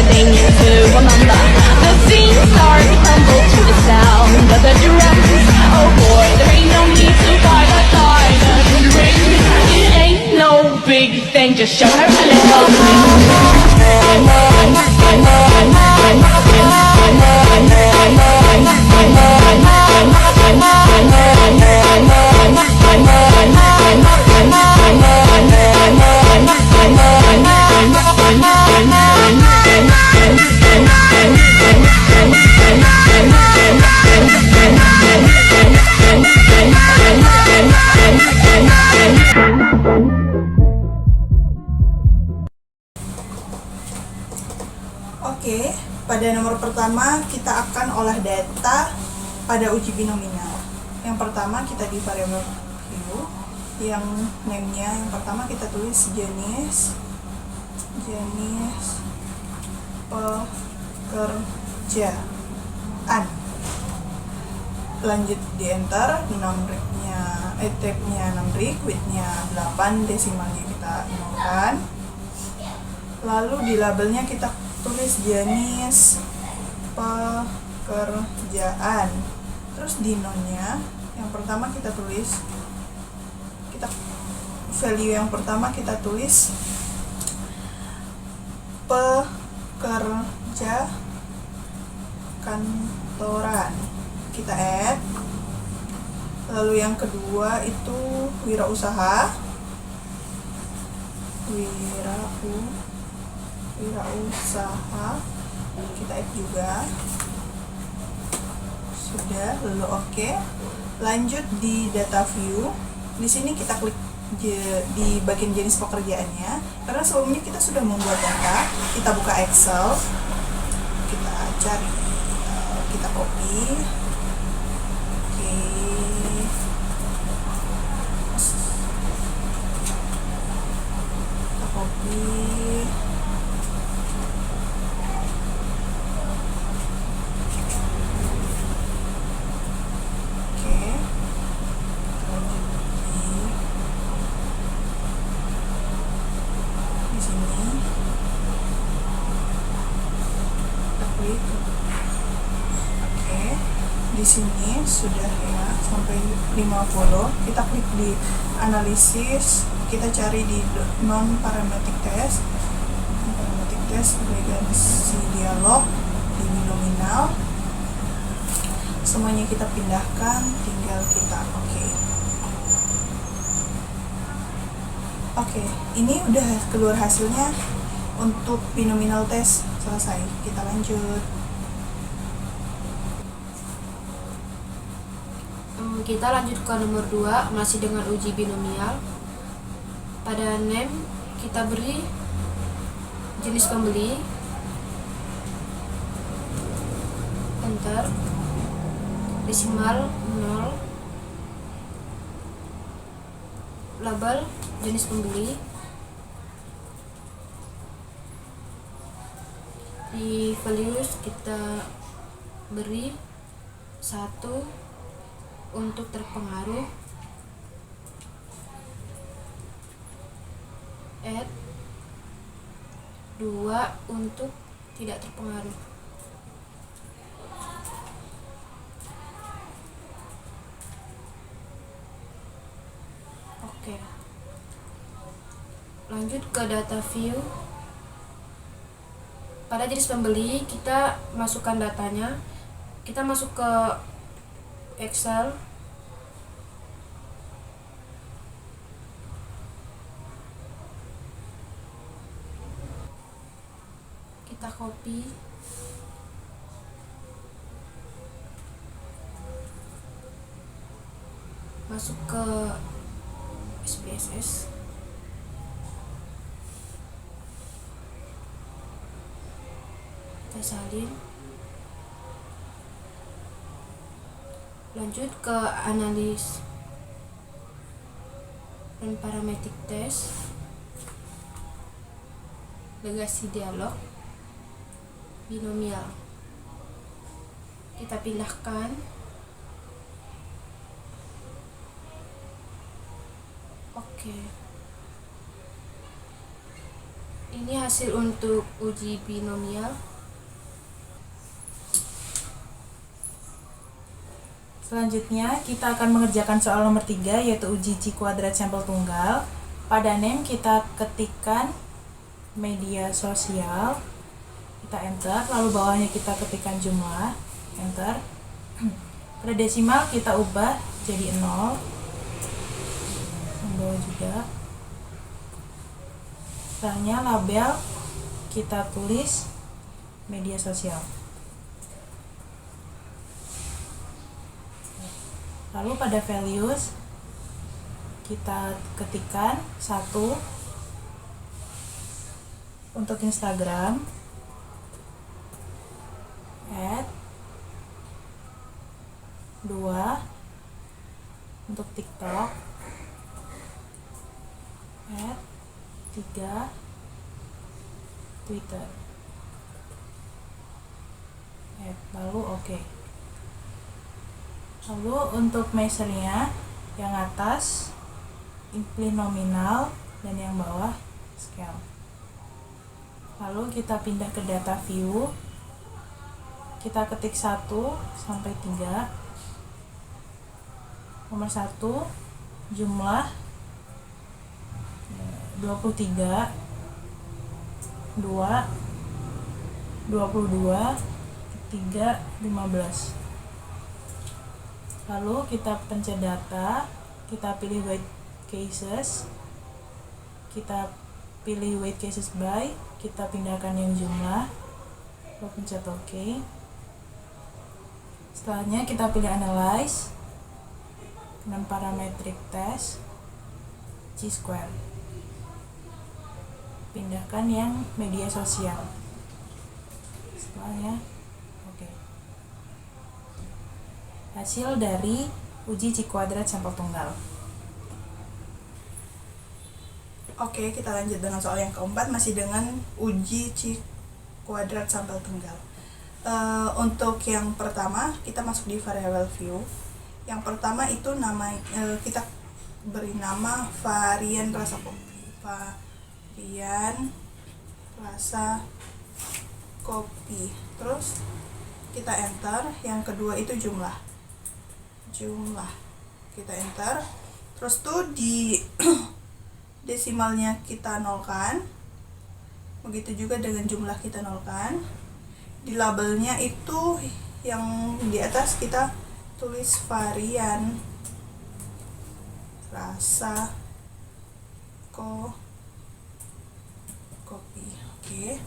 thing to remember. The scene starts to tumble to the sound of the drums. Oh boy, there ain't no need to buy the diamond ring. It ain't no big thing, just show her a little Oke, pada nomor pertama kita akan olah data pada uji binominal. Yang pertama kita di variabel Q, yang name-nya yang pertama kita tulis jenis pekerjaan. Lanjut di enter, type-nya 6 rig, width-nya 8, desimalnya kita nolkan. Lalu di labelnya kita tulis jenis pekerjaan. Terus di none-nya yang pertama kita tulis, value yang pertama kita tulis pekerja kantoran, kita add. Lalu yang kedua itu wirausaha, kita add juga. Sudah, lalu oke. Lanjut di data view. Di sini kita klik di bagian jenis pekerjaannya, karena sebelumnya kita sudah membuat data. Kita buka Excel, kita cari, kita copy. Oke, kita copy. Di sini sudah ya sampai 50. Kita klik di analisis, kita cari di non parametric test, agregasi dialog di binominal. Semuanya kita pindahkan, tinggal kita Oke, ini udah keluar hasilnya untuk binominal test selesai. Kita lanjut. Kita lanjut ke nomor 2, masih dengan uji binomial. Pada name kita beri jenis pembeli, enter, desimal 0, label jenis pembeli, di values kita beri 1 untuk terpengaruh, add 2 untuk tidak terpengaruh. Oke, lanjut ke data view. Pada jenis pembeli kita masukkan datanya, kita masuk ke Excel, kita copy, masuk ke SPSS, kita salin. Lanjut ke analis dan parametric test, agregasi dialog binomial. Kita pindahkan. Oke. Ini hasil untuk uji binomial. Selanjutnya kita akan mengerjakan soal nomor 3, yaitu uji C kuadrat sampel tunggal. Pada name kita ketikkan media sosial, kita enter, lalu bawahnya kita ketikkan jumlah, enter. Pada desimal kita ubah jadi 0, bawah juga. Setelahnya label kita tulis media sosial. Lalu pada values kita ketikkan 1 untuk Instagram, add 2 untuk TikTok, add 3 Twitter, add, lalu oke. Lalu untuk measure-nya, yang atas incline nominal dan yang bawah scale. Lalu kita pindah ke data view, kita ketik 1 sampai 3. Nomor 1 jumlah 23, 2 22, 3 15. Lalu kita pencet data, kita pilih weight cases, kita pilih weight cases by, kita pindahkan yang jumlah, lalu pencet OK. Setelahnya kita pilih analyze, non parametric test, chi-square, pindahkan yang media sosial. Setelahnya OK. Hasil dari uji C kuadrat sampel tunggal. Oke, kita lanjut dengan soal yang keempat, masih dengan uji C kuadrat sampel tunggal. Untuk yang pertama kita masuk di variable view. Yang pertama itu kita beri nama varian rasa kopi. Varian rasa kopi. Terus kita enter. Yang kedua itu jumlah, kita enter. Terus tuh di desimalnya kita nolkan, begitu juga dengan jumlah kita nolkan. Di labelnya itu yang di atas kita tulis varian rasa kopi. Oke.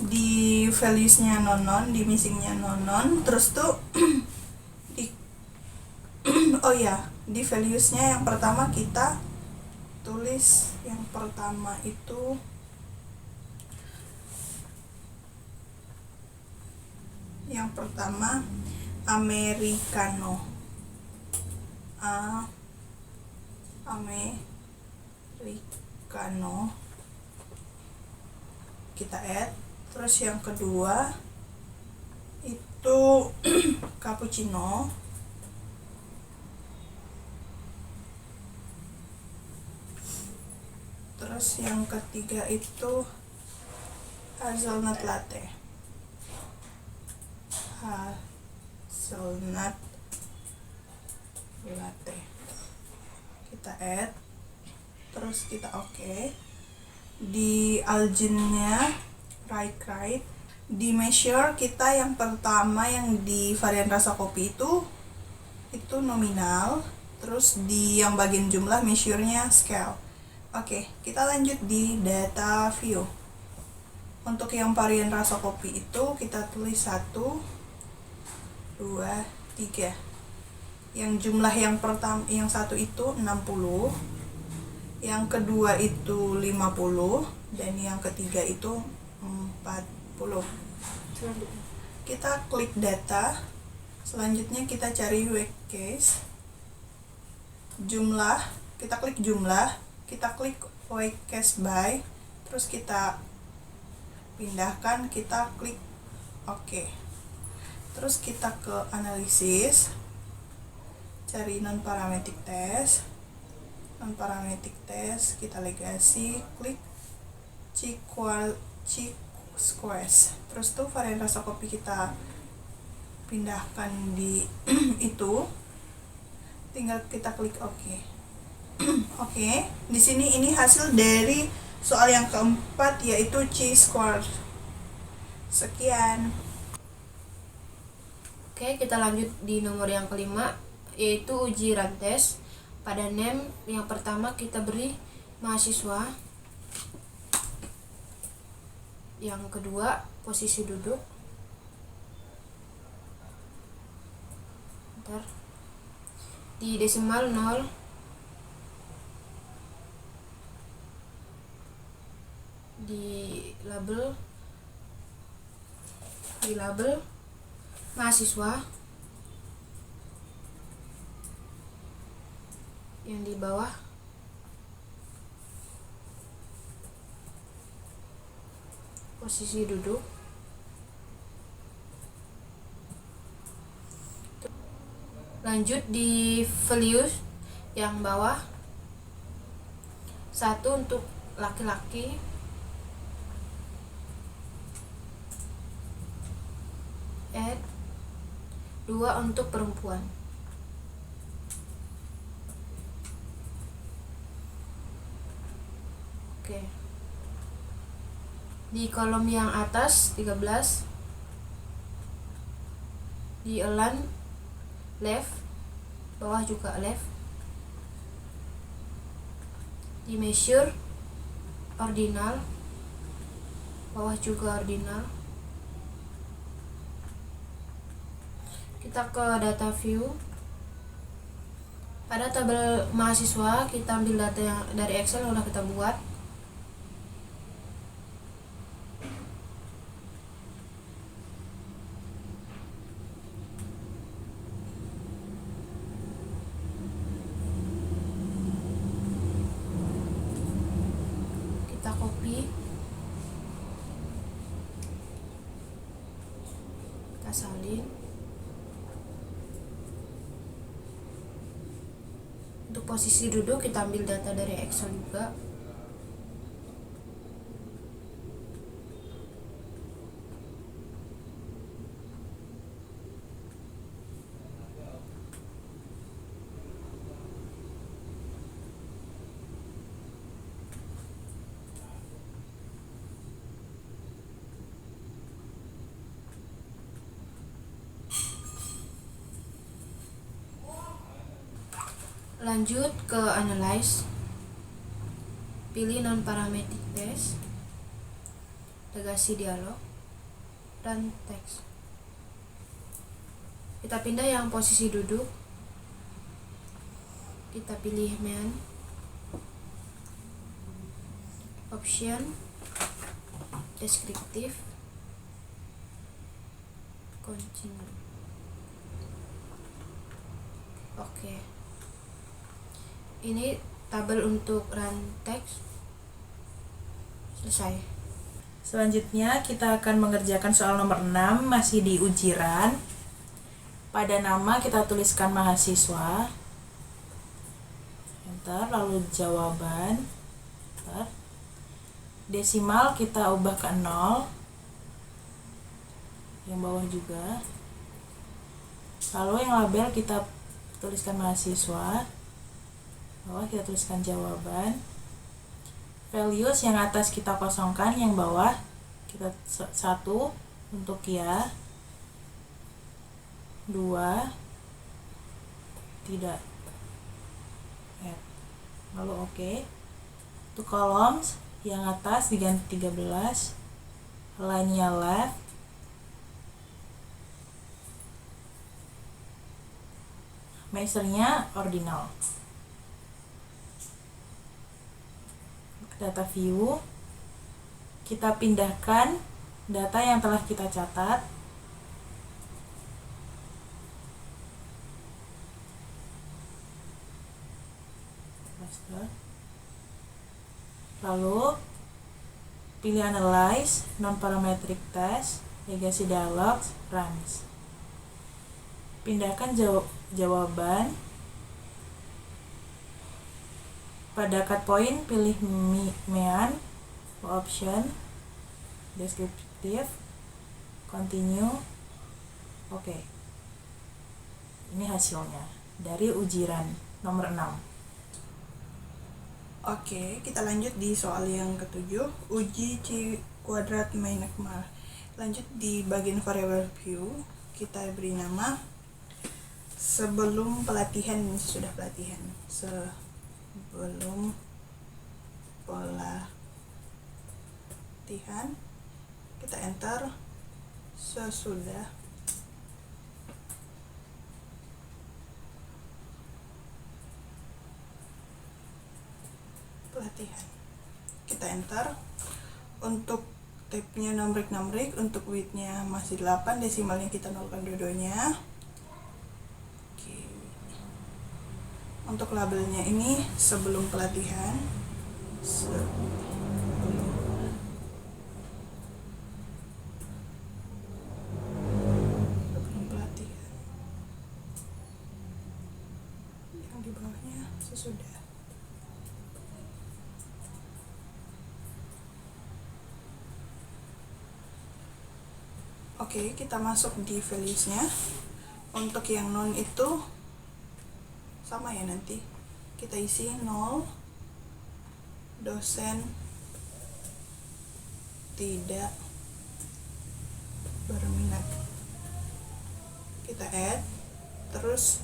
Di values-nya non, di missing-nya non. Terus tuh oh ya, di values-nya yang pertama kita tulis, yang pertama itu americano. Americano kita add. Terus yang kedua itu cappuccino. Terus yang ketiga itu hazelnut latte. Kita add, terus kita oke. Di alginnya right. Di measure kita yang pertama yang di varian rasa kopi itu nominal. Terus di yang bagian jumlah measure-nya scale. Oke, kita lanjut di data view. Untuk yang varian rasa kopi itu kita tulis 1 2 3. Yang jumlah yang pertama, yang satu itu 60, yang kedua itu 50, dan yang ketiga itu 40. Kita klik data. Selanjutnya kita cari weight case. Jumlah, kita klik jumlah, kita klik weight case by, terus kita pindahkan, kita klik OK. Terus kita ke analisis, cari non parametric test, kita legasi, klik Cheek Squares. Terus tuh varian rasa kopi kita pindahkan di itu, tinggal kita klik OK. Oke, di sini ini hasil dari soal yang keempat, yaitu cheese squares. Sekian. Oke, kita lanjut di nomor yang kelima, yaitu uji rantes. Pada name yang pertama kita beri mahasiswa. Yang kedua, posisi duduk. Bentar. Di desimal 0. Di label mahasiswa. Yang di bawah posisi duduk. Lanjut di values yang bawah. 1 untuk laki-laki, 2 untuk perempuan. Oke. Di kolom yang atas 13, di align left, bawah juga left. Di measure ordinal, bawah juga ordinal. Kita ke data view. Pada tabel mahasiswa kita ambil data yang dari Excel yang udah kita buat. Kita copy, kita salin. Untuk posisi duduk kita ambil data dari Excel juga. Lanjut ke analyze. Pilih non parametric test, legasi dialog, dan teks. Kita pindah yang posisi duduk. Kita pilih main, option, deskriptif, continue. Oke. Ini tabel untuk run text selesai. Selanjutnya kita akan mengerjakan soal nomor 6, masih di ujiran. Pada nama kita tuliskan mahasiswa. Enter, lalu jawaban. Enter. Desimal kita ubah ke 0. Yang bawah juga. Lalu yang label kita tuliskan mahasiswa. Bawah kita tuliskan jawaban. Values yang atas kita kosongkan, yang bawah kita 1 untuk ya, 2 tidak, lalu oke. Untuk columns yang atas diganti 13, line-nya left, measure-nya ordinal. Data view, kita pindahkan data yang telah kita catat. Lalu pilih analyze, non parametric test, legasi dialog, runs. Pindahkan jawaban. Pada cut point pilih mean, option, deskriptif, continue. Oke. Ini hasilnya dari ujian nomor 6. Oke, kita lanjut di soal yang ketujuh, uji kuadrat Meinekmar. Lanjut di bagian variable view, kita beri nama sebelum pelatihan, sudah pelatihan. Sebelum pelatihan, kita enter. Sesudah pelatihan, kita enter. Untuk tabnya numerik, untuk widthnya masih 8, desimalnya kita nolkan dua-duanya. Oke. Untuk labelnya ini sebelum pelatihan, sebelum pelatihan. Yang di bawahnya sesudah. Oke, kita masuk di values-nya. Untuk yang non itu sama ya, nanti kita isi 0, dosen tidak berminat. Kita add, terus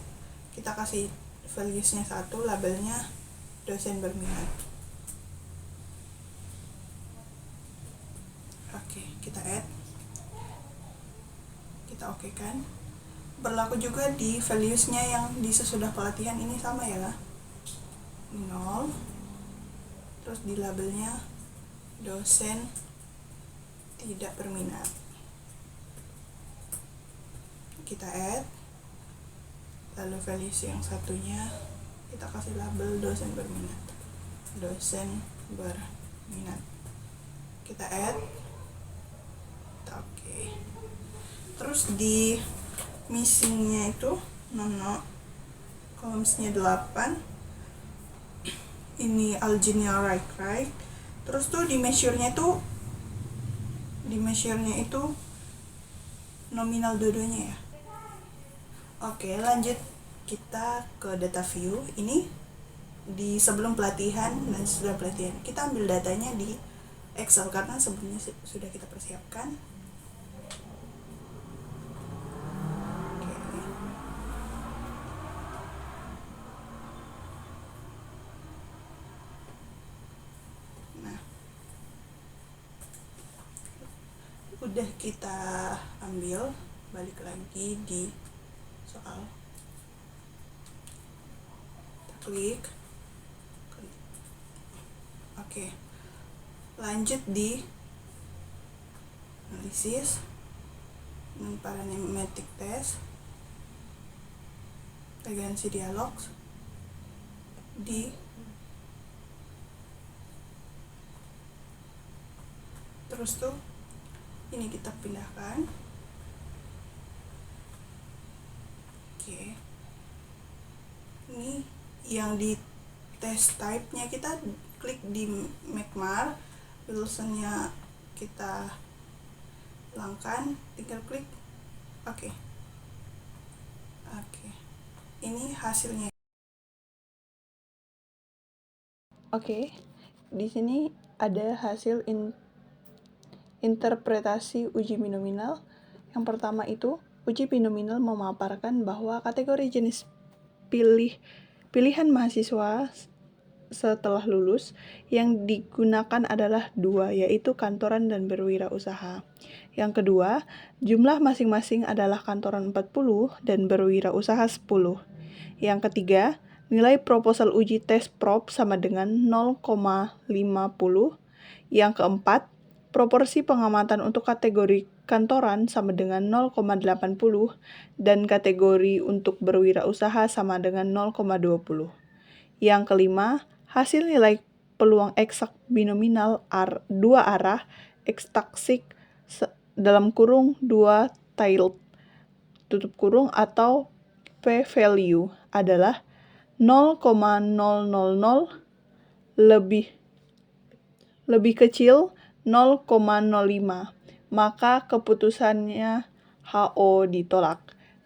kita kasih values-nya 1, labelnya dosen berminat. Oke, kita add, kita oke kan. Berlaku juga di values-nya yang di sesudah pelatihan, ini sama ya lah, 0, terus di labelnya dosen tidak berminat. Kita add, lalu values yang satunya kita kasih label dosen berminat. Dosen berminat. Kita add, kita oke. Terus di missingnya itu columns-nya 8, ini alginea right. Terus tuh di measure-nya itu nominal dua-duanya ya. Oke, lanjut kita ke data view. Ini di sebelum pelatihan dan sesudah pelatihan. Kita ambil datanya di Excel karena sebelumnya sudah kita persiapkan. Udah kita ambil, balik lagi di soal, kita klik. Oke, lanjut di analisis dan parametric test, regensi dialog di terus tuh ini kita pindahkan. Oke, ini yang di test type-nya kita klik di Meinekmar, Wilson-nya kita hilangkan, tinggal klik oke. Ini hasilnya. Oke, di sini ada hasil interpretasi uji binominal. Yang pertama itu, uji binominal memaparkan bahwa kategori jenis pilihan mahasiswa setelah lulus yang digunakan adalah 2, yaitu kantoran dan berwirausaha. Yang kedua, jumlah masing-masing adalah kantoran 40 dan berwirausaha 10. Yang ketiga, nilai proposal uji tes prop sama dengan 0,50. Yang keempat, proporsi pengamatan untuk kategori kantoran sama dengan 0,80 dan kategori untuk berwirausaha sama dengan 0,20. Yang kelima, hasil nilai peluang eksak binominal 2 arah ekstaksik dalam kurung 2 tilde tutup kurung atau p-value adalah 0,000 lebih lebih kecil 0,05, maka keputusannya HO ditolak.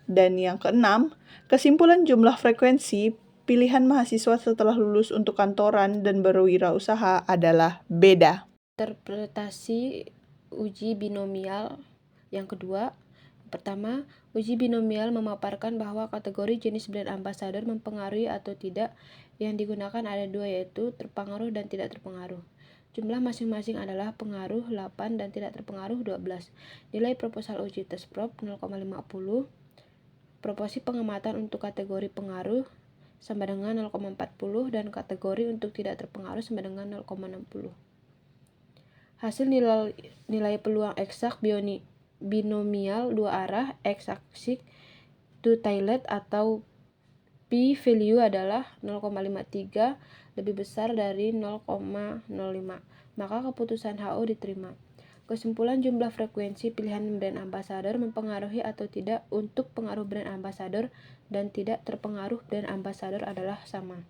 Dan yang keenam, kesimpulan jumlah frekuensi pilihan mahasiswa setelah lulus untuk kantoran dan berwirausaha adalah beda. Interpretasi uji binomial yang kedua. Pertama, uji binomial memaparkan bahwa kategori jenis brand ambassador mempengaruhi atau tidak. Yang digunakan ada dua, yaitu terpengaruh dan tidak terpengaruh. Jumlah masing-masing adalah pengaruh 8 dan tidak terpengaruh 12. Nilai proposal uji tes prop 0,50. Proporsi pengamatan untuk kategori pengaruh sama dengan 0,40 dan kategori untuk tidak terpengaruh sama dengan 0,60. Hasil nilai peluang eksak binomial dua arah x-aksis two-tailed atau p-value adalah 0,53 lebih besar dari 0,05, maka keputusan HO diterima. Kesimpulan jumlah frekuensi pilihan brand ambassador mempengaruhi atau tidak untuk pengaruh brand ambassador dan tidak terpengaruh brand ambassador adalah sama.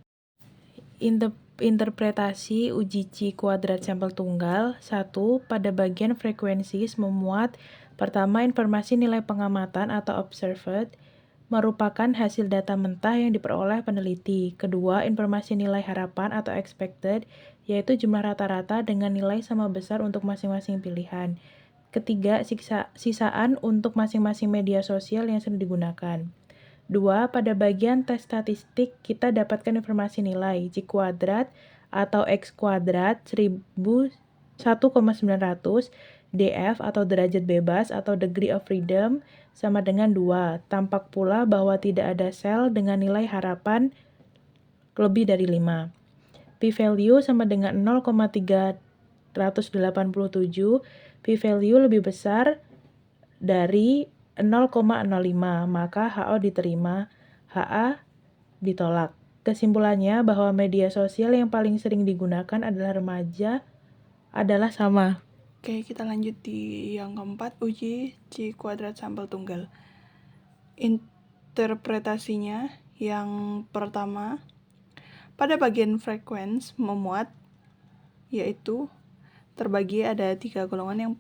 Interpretasi uji C kuadrat sampel tunggal. 1. Pada bagian frekuensi memuat pertama informasi nilai pengamatan atau observed merupakan hasil data mentah yang diperoleh peneliti. Kedua, informasi nilai harapan atau expected, yaitu jumlah rata-rata dengan nilai sama besar untuk masing-masing pilihan. Ketiga, sisaan untuk masing-masing media sosial yang sering digunakan. 2. Pada bagian tes statistik, kita dapatkan informasi nilai C kuadrat atau X kuadrat 1,900 DF atau derajat bebas atau degree of freedom sama dengan 2. Tampak pula bahwa tidak ada sel dengan nilai harapan lebih dari 5. P-value sama dengan 0,387. P-value lebih besar dari 0,05, maka HO diterima, HA ditolak. Kesimpulannya bahwa media sosial yang paling sering digunakan adalah remaja adalah sama. Oke, kita lanjut di yang keempat, uji C kuadrat sampel tunggal. Interpretasinya yang pertama, pada bagian frekuensi memuat, yaitu terbagi ada 3 golongan. Yang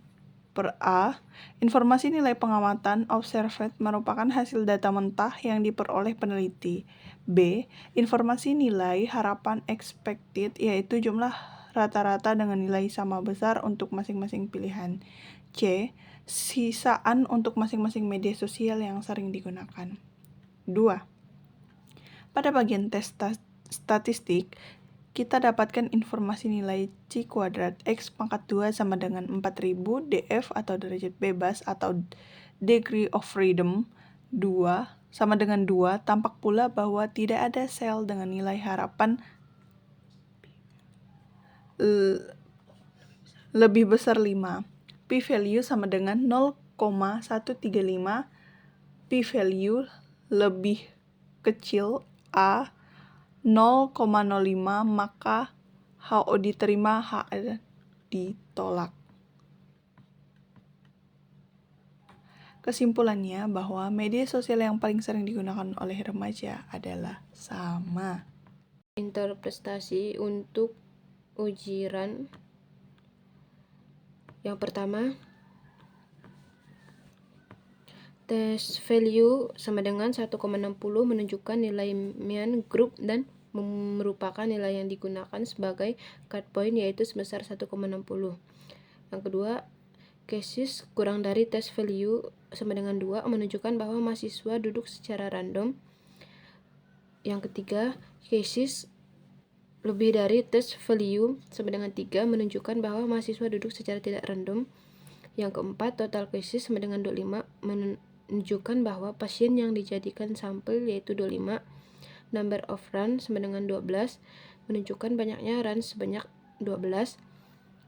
per A, informasi nilai pengamatan observed merupakan hasil data mentah yang diperoleh peneliti. B, informasi nilai harapan expected, yaitu jumlah rata-rata dengan nilai sama besar untuk masing-masing pilihan. C, sisaan untuk masing-masing media sosial yang sering digunakan. 2. Pada bagian tes statistik, kita dapatkan informasi nilai C kuadrat X pangkat 2 sama dengan 4000 DF atau derajat bebas atau degree of freedom 2 sama dengan 2. Tampak pula bahwa tidak ada sel dengan nilai harapan lebih besar 5. P-value sama dengan 0,135. P-value lebih kecil A 0,05, maka HO diterima, HA ditolak. Kesimpulannya bahwa media sosial yang paling sering digunakan oleh remaja adalah sama. Interpretasi untuk ujian yang pertama, test value sama dengan 1,60 menunjukkan nilai mean group dan merupakan nilai yang digunakan sebagai cut point, yaitu sebesar 1,60. Yang kedua, cases kurang dari test value sama dengan 2 menunjukkan bahwa mahasiswa duduk secara random. Yang ketiga, cases lebih dari test value sama dengan 3 menunjukkan bahwa mahasiswa duduk secara tidak random. Yang keempat, total cases sama dengan 25 menunjukkan bahwa pasien yang dijadikan sampel yaitu 25. Number of runs sama dengan 12 menunjukkan banyaknya runs sebanyak 12.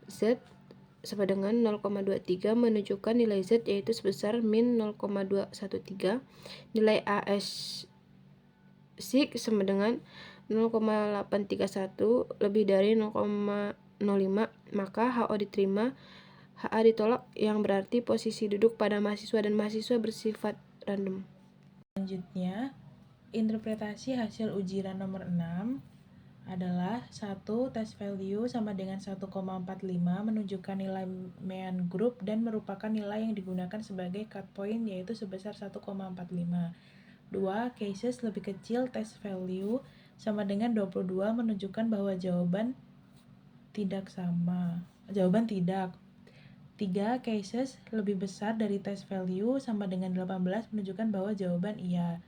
Z sama dengan 0,23 menunjukkan nilai Z yaitu sebesar min 0,213. Nilai AS SIG sama dengan 0,831 lebih dari 0,05, maka HO diterima, HA ditolak, yang berarti posisi duduk pada mahasiswa dan mahasiswa bersifat random. Selanjutnya, interpretasi hasil ujian nomor 6 adalah 1. Test value sama dengan 1,45 menunjukkan nilai mean group dan merupakan nilai yang digunakan sebagai cut point yaitu sebesar 1,45. 2. Cases lebih kecil test value sama dengan 22 menunjukkan bahwa jawaban tidak. 3. Cases lebih besar dari test value sama dengan 18 menunjukkan bahwa jawaban iya.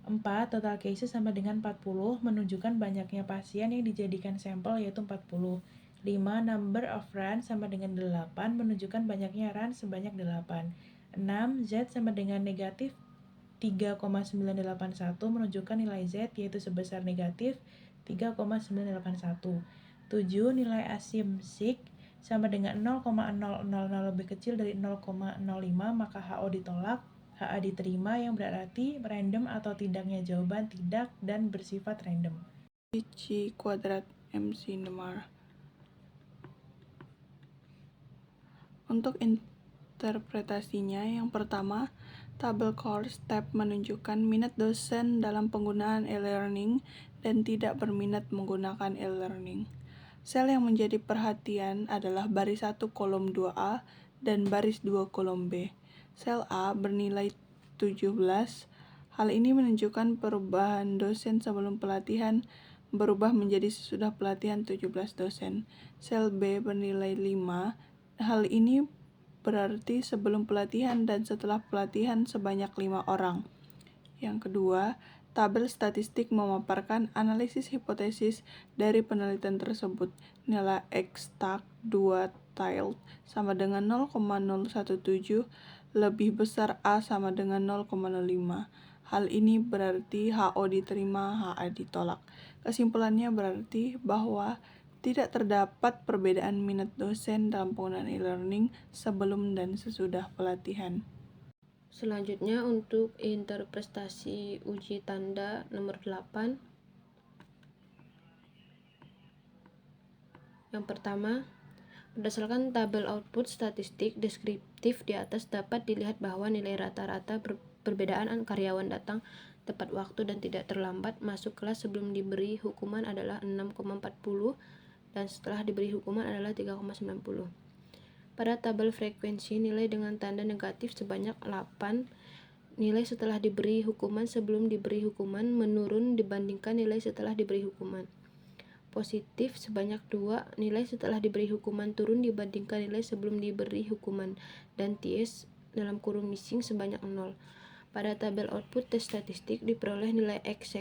4. Total cases sama dengan 40 menunjukkan banyaknya pasien yang dijadikan sampel yaitu 40. 5. Number of runs sama dengan 8 menunjukkan banyaknya run sebanyak 8. 6. Z sama dengan negatif 3,981 menunjukkan nilai Z yaitu sebesar negatif 3,981. 7. Nilai asymptotik sama dengan 0,000 lebih kecil dari 0,05 maka HO ditolak, HA diterima yang berarti random atau tidaknya jawaban tidak dan bersifat random. C kuadrat MC Nemar. Untuk interpretasinya, yang pertama, tabel course tab menunjukkan minat dosen dalam penggunaan e-learning dan tidak berminat menggunakan e-learning. Sel yang menjadi perhatian adalah baris 1 kolom 2A dan baris 2 kolom B. Sel A bernilai 17. Hal ini menunjukkan perubahan dosen sebelum pelatihan berubah menjadi sesudah pelatihan 17 dosen. Sel B bernilai 5. Hal ini berarti sebelum pelatihan dan setelah pelatihan sebanyak 5 orang. Yang kedua, tabel statistik memaparkan analisis hipotesis dari penelitian tersebut. Nilai X-stack 2 tilde sama dengan 0,017 lebih besar A sama dengan 0,05. Hal ini berarti HO diterima, HA ditolak. Kesimpulannya berarti bahwa tidak terdapat perbedaan minat dosen dalam penggunaan e-learning sebelum dan sesudah pelatihan. Selanjutnya untuk interpretasi uji tanda nomor 8. Yang pertama, berdasarkan tabel output statistik deskriptif di atas dapat dilihat bahwa nilai rata-rata perbedaan karyawan datang tepat waktu dan tidak terlambat masuk kelas sebelum diberi hukuman adalah 6,40 dan setelah diberi hukuman adalah 3,90. Pada tabel frekuensi, nilai dengan tanda negatif sebanyak 8, nilai setelah diberi hukuman sebelum diberi hukuman menurun dibandingkan nilai setelah diberi hukuman. Positif sebanyak 2, nilai setelah diberi hukuman turun dibandingkan nilai sebelum diberi hukuman, dan TS dalam kurung missing sebanyak 0. Pada tabel output tes statistik diperoleh nilai X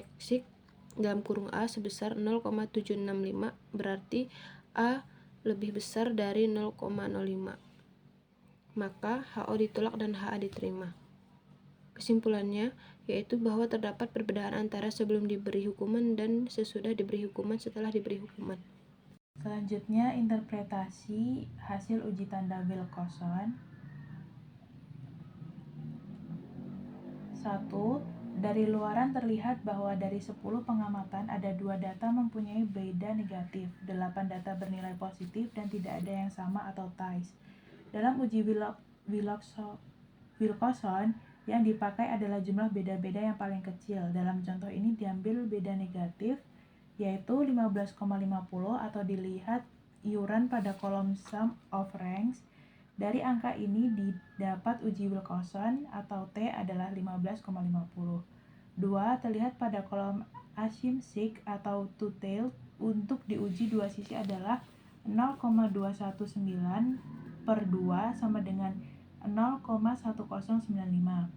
dalam kurung A sebesar 0,765, berarti A lebih besar dari 0,05. Maka HO ditolak dan HA diterima. Kesimpulannya yaitu bahwa terdapat perbedaan antara sebelum diberi hukuman dan sesudah diberi hukuman setelah diberi hukuman. Selanjutnya interpretasi hasil uji tanda Wilcoxon. 1. Dari luaran terlihat bahwa dari 10 pengamatan ada 2 data mempunyai beda negatif, 8 data bernilai positif dan tidak ada yang sama atau ties. Dalam uji Wilcoxon, yang dipakai adalah jumlah beda-beda yang paling kecil. Dalam contoh ini diambil beda negatif, yaitu 15,50 atau dilihat iuran pada kolom sum of ranks. Dari angka ini didapat uji Wilcoxon atau T adalah 15,50. 2. Terlihat pada kolom asymptotic atau two-tailed. Untuk diuji dua sisi adalah 0,219 per 2 sama dengan 0,1095.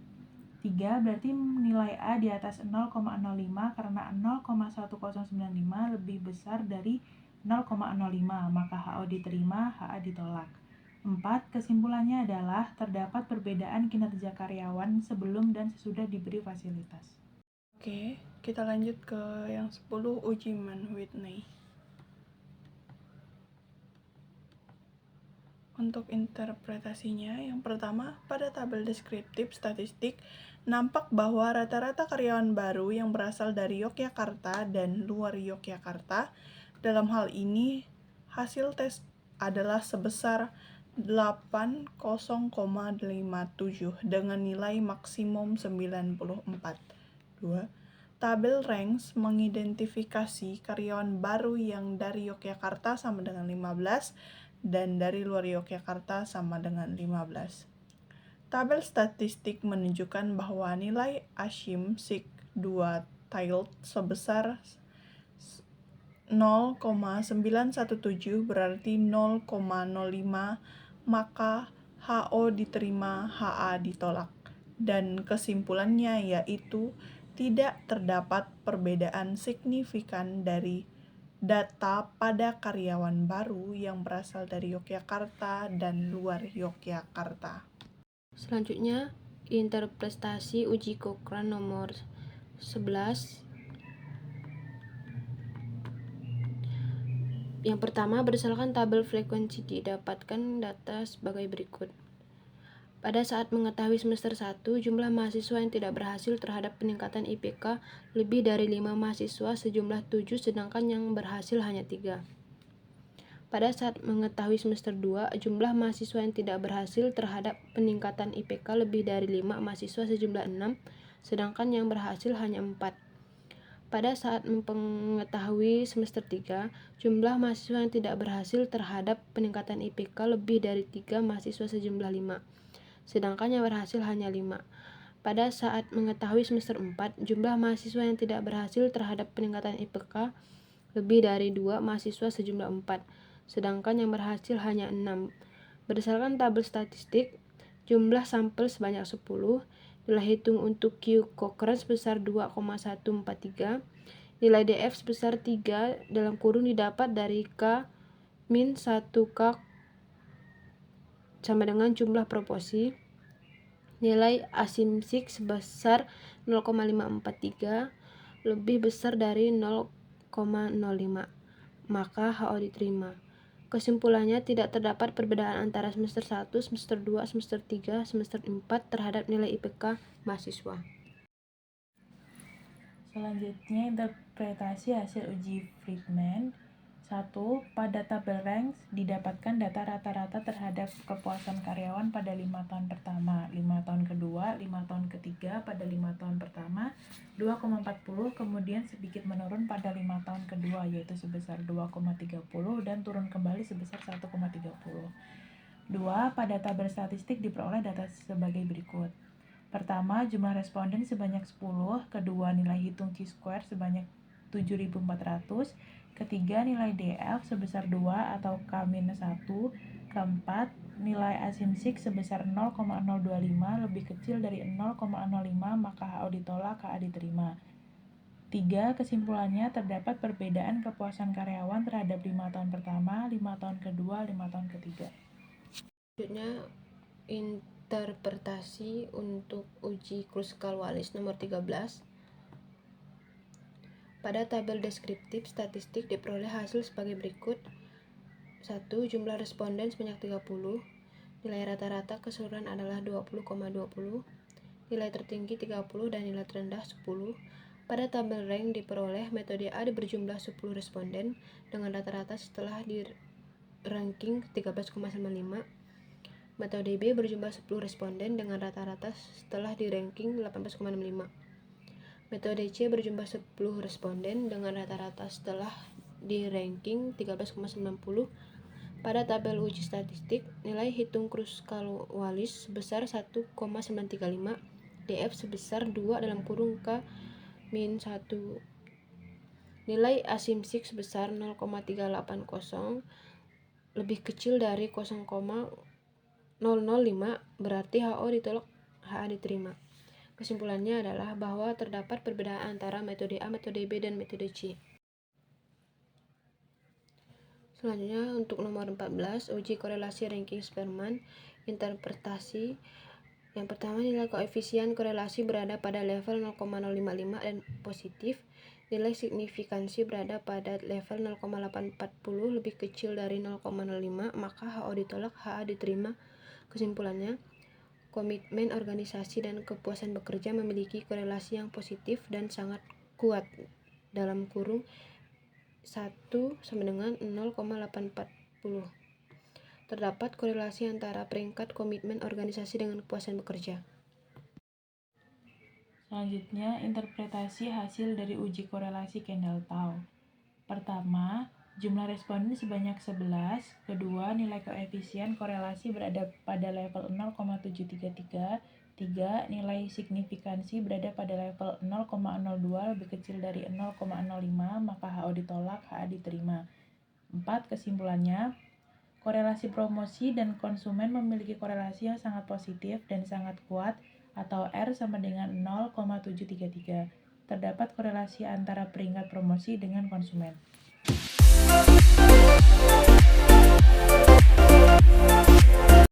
3. Berarti nilai A di atas 0,05 karena 0,1095 lebih besar dari 0,05, maka HO diterima, HA ditolak. 4. Kesimpulannya adalah terdapat perbedaan kinerja karyawan sebelum dan sesudah diberi fasilitas. Oke, kita lanjut ke yang 10, uji Mann-Whitney. Untuk interpretasinya, yang pertama, pada tabel deskriptif statistik, nampak bahwa rata-rata karyawan baru yang berasal dari Yogyakarta dan luar Yogyakarta, dalam hal ini, hasil tes adalah sebesar 80,57 dengan nilai maksimum 94. 2. Tabel ranks mengidentifikasi karyawan baru yang dari Yogyakarta sama dengan 15 dan dari luar Yogyakarta sama dengan 15. Tabel statistik menunjukkan bahwa nilai Ashim-Sik 2 tilde sebesar 0,917 berarti 0,05, maka HO diterima, HA ditolak. Dan kesimpulannya yaitu tidak terdapat perbedaan signifikan dari data pada karyawan baru yang berasal dari Yogyakarta dan luar Yogyakarta. Selanjutnya, interpretasi uji Cochrane nomor 11. Yang pertama, berdasarkan tabel frekuensi didapatkan data sebagai berikut. Pada saat mengetahui semester 1, jumlah mahasiswa yang tidak berhasil terhadap peningkatan IPK lebih dari 5 mahasiswa sejumlah 7, sedangkan yang berhasil hanya 3. Pada saat mengetahui semester 2, jumlah mahasiswa yang tidak berhasil terhadap peningkatan IPK lebih dari 5 mahasiswa sejumlah 6, sedangkan yang berhasil hanya 4. Pada saat mengetahui semester 3, jumlah mahasiswa yang tidak berhasil terhadap peningkatan IPK lebih dari 3 mahasiswa sejumlah 5, sedangkan yang berhasil hanya 5. Pada saat mengetahui semester 4, jumlah mahasiswa yang tidak berhasil terhadap peningkatan IPK lebih dari 2 mahasiswa sejumlah 4, sedangkan yang berhasil hanya 6. Berdasarkan tabel statistik, jumlah sampel sebanyak 10, nilai hitung untuk Q Cochrane sebesar 2,143, nilai DF sebesar 3 didapat dari K min 1K sama dengan jumlah proporsi, nilai Ashim-Sik sebesar 0,543 lebih besar dari 0,05, maka HO diterima. Kesimpulannya, tidak terdapat perbedaan antara semester 1, semester 2, semester 3, semester 4 terhadap nilai IPK mahasiswa. Selanjutnya, interpretasi hasil uji Friedman. 1. Pada tabel ranks didapatkan data rata-rata terhadap kepuasan karyawan pada 5 tahun pertama, 5 tahun kedua, 5 tahun ketiga. Pada 5 tahun pertama 2,40, kemudian sedikit menurun pada 5 tahun kedua yaitu sebesar 2,30 dan turun kembali sebesar 1,30. 2. Pada tabel statistik diperoleh data sebagai berikut. Pertama, jumlah responden sebanyak 10, kedua nilai hitung Chi-square sebanyak 7.400, ketiga nilai DF sebesar 2 atau K-1, keempat nilai Ashim-Sik sebesar 0,025 lebih kecil dari 0,05 maka HO ditolak, HA diterima. 3. Kesimpulannya, terdapat perbedaan kepuasan karyawan terhadap 5 tahun pertama, 5 tahun kedua, 5 tahun ketiga. Selanjutnya, interpretasi untuk uji Kruskal-Wallis nomor 13. Pada tabel deskriptif statistik diperoleh hasil sebagai berikut. 1. Jumlah responden sebanyak 30. Nilai rata-rata keseluruhan adalah 20,20. Nilai tertinggi 30 dan nilai terendah 10. Pada tabel rank diperoleh metode A berjumlah 10 responden dengan rata-rata setelah di ranking 13,95. Metode B berjumlah 10 responden dengan rata-rata setelah di ranking 18,65. Metode C berjumlah 10 responden dengan rata-rata setelah di ranking 13,90. Pada tabel uji statistik, nilai hitung Kruskal-Wallis sebesar 1,935, DF sebesar 2 K min 1. Nilai Ashim-Sik sebesar 0,380 lebih kecil dari 0,005, berarti HO ditolak, HA diterima. Kesimpulannya adalah bahwa terdapat perbedaan antara metode A, metode B, dan metode C. Selanjutnya, untuk nomor 14, uji korelasi ranking Spearman. Interpretasi. Yang pertama, nilai koefisien korelasi berada pada level 0,055 dan positif. Nilai signifikansi berada pada level 0,840 lebih kecil dari 0,05, maka HO ditolak, HA diterima. Kesimpulannya, komitmen organisasi dan kepuasan bekerja memiliki korelasi yang positif dan sangat kuat. Dalam kurung 1 sama dengan 0,840. Terdapat korelasi antara peringkat komitmen organisasi dengan kepuasan bekerja. Selanjutnya, interpretasi hasil dari uji korelasi Kendall-Tau. Pertama, jumlah responden sebanyak 11. Kedua, nilai koefisien korelasi berada pada level 0,733. 3. Nilai signifikansi berada pada level 0,02 lebih kecil dari 0,05, maka HO ditolak, HA diterima. 4. Kesimpulannya, korelasi promosi dan konsumen memiliki korelasi yang sangat positif dan sangat kuat atau R sama dengan 0,733. Terdapat korelasi antara peringkat promosi dengan konsumen.